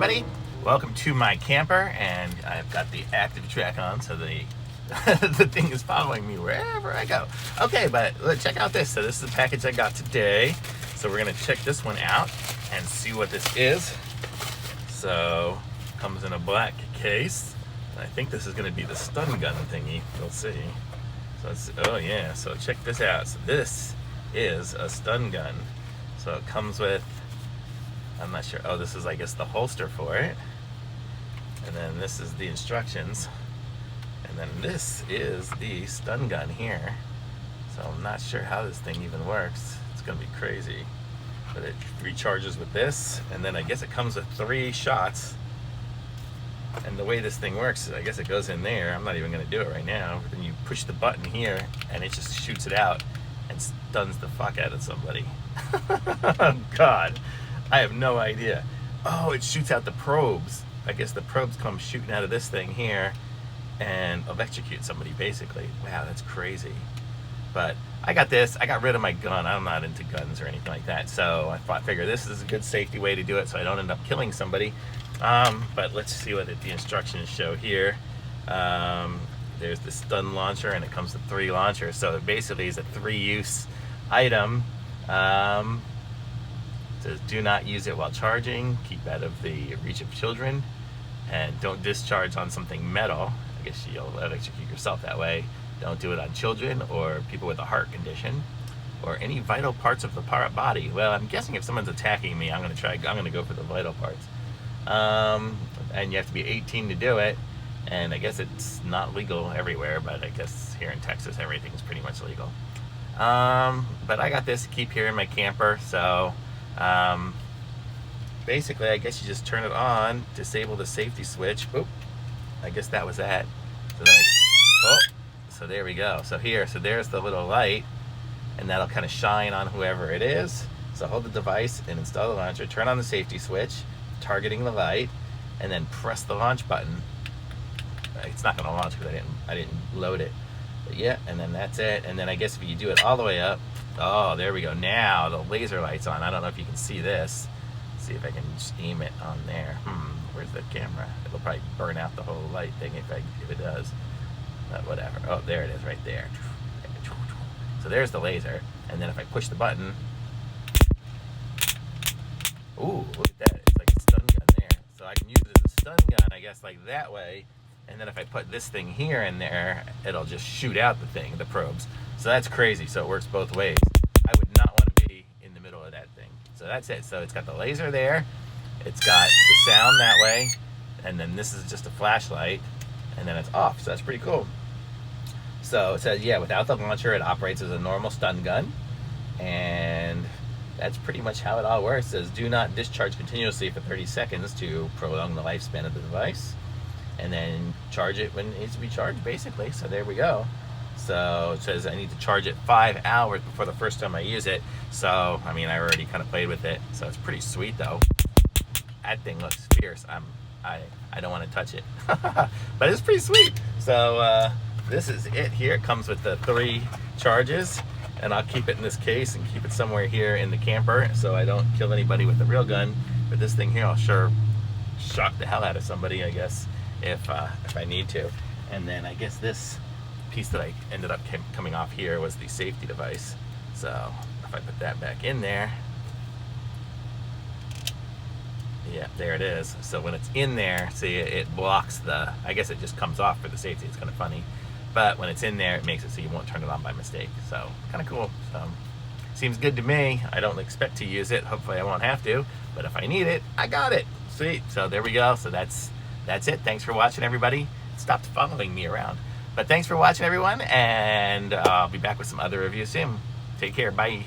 everybody. Welcome to my camper, and I've got the active track on, so the the thing is following me wherever I go. Okay, but check out this. So this is the package I got today. So we're gonna check this one out and see what this is. So comes in a black case. I think this is gonna be the stun gun thingy. We'll see. So it's, oh yeah. So check this out. So this is a stun gun. So it comes with, I'm not sure. Oh, this is, I guess, the holster for it. And then this is the instructions. And then this is the stun gun here. So I'm not sure how this thing even works. It's gonna be crazy. But it recharges with this, and then I guess it comes with 3 shots. And the way this thing works is, I guess it goes in there. I'm not even gonna do it right now. Then you push the button here, and it just shoots it out and stuns the fuck out of somebody. Oh God, I have no idea. Oh, it shoots out the probes. I guess the probes come shooting out of this thing here and electrocute somebody, basically. Wow, that's crazy. But I got this. I got rid of my gun. I'm not into guns or anything like that, so I figured this is a good safety way to do it so I don't end up killing somebody. But let's see what the instructions show here. There's the stun launcher, and it comes with 3 launchers, so it basically is a 3-use item. It says do not use it while charging, keep out of the reach of children, and don't discharge on something metal. I guess you'll electrocute yourself that way. Don't do it on children or people with a heart condition or any vital parts of the body. Well, I'm guessing if someone's attacking me, I'm gonna go for the vital parts. And you have to be 18 to do it, and I guess it's not legal everywhere, but I guess here in Texas everything's pretty much legal. But I got this to keep here in my camper, so basically I guess you just turn it on, disable the safety switch. Oop, I guess that was that. So then so there we go. So there's the little light, and that'll kind of shine on whoever it is. So hold the device and install the launcher, turn on the safety switch, targeting the light, and then press the launch button. It's not gonna launch because I didn't load it. But yeah, and then that's it. And then I guess if you do it all the way up, oh, there we go. Now the laser light's on. I don't know if you can see this. Let's see if I can just aim it on there. Where's the camera? It'll probably burn out the whole light thing if it does. But whatever. Oh, there it is right there. So there's the laser. And then if I push the button, ooh, look at that. It's like a stun gun there. So I can use it as a stun gun, I guess, like that way. And then if I put this thing here in there, it'll just shoot out the probes. So that's crazy. So it works both ways. I would not want to be in the middle of that thing. So that's it. So it's got the laser there. It's got the sound that way. And then this is just a flashlight. And then it's off. So that's pretty cool. So it says, yeah, without the launcher, it operates as a normal stun gun. And that's pretty much how it all works. It says, do not discharge continuously for 30 seconds to prolong the lifespan of the device. And then charge it when it needs to be charged, basically. So there we go. So it says I need to charge it 5 hours before the first time I use it. So, I mean, I already kind of played with it. So it's pretty sweet, though. That thing looks fierce. I don't want to touch it. But it's pretty sweet. So this is it here. It comes with the 3 charges. And I'll keep it in this case and keep it somewhere here in the camper so I don't kill anybody with the real gun. But this thing here, I'll sure shock the hell out of somebody, I guess, if I need to. And then I guess this piece that I ended up coming off here was the safety device. So if I put that back in there, yeah, there it is. So when it's in there, see, it blocks the, I guess it just comes off for the safety. It's kind of funny. But when it's in there, it makes it so you won't turn it on by mistake. So kind of cool. So seems good to me. I don't expect to use it. Hopefully I won't have to. But if I need it, I got it. Sweet. So there we go. So that's it. Thanks for watching, everybody. Stop following me around. But thanks for watching, everyone. And I'll be back with some other reviews soon. Take care. Bye.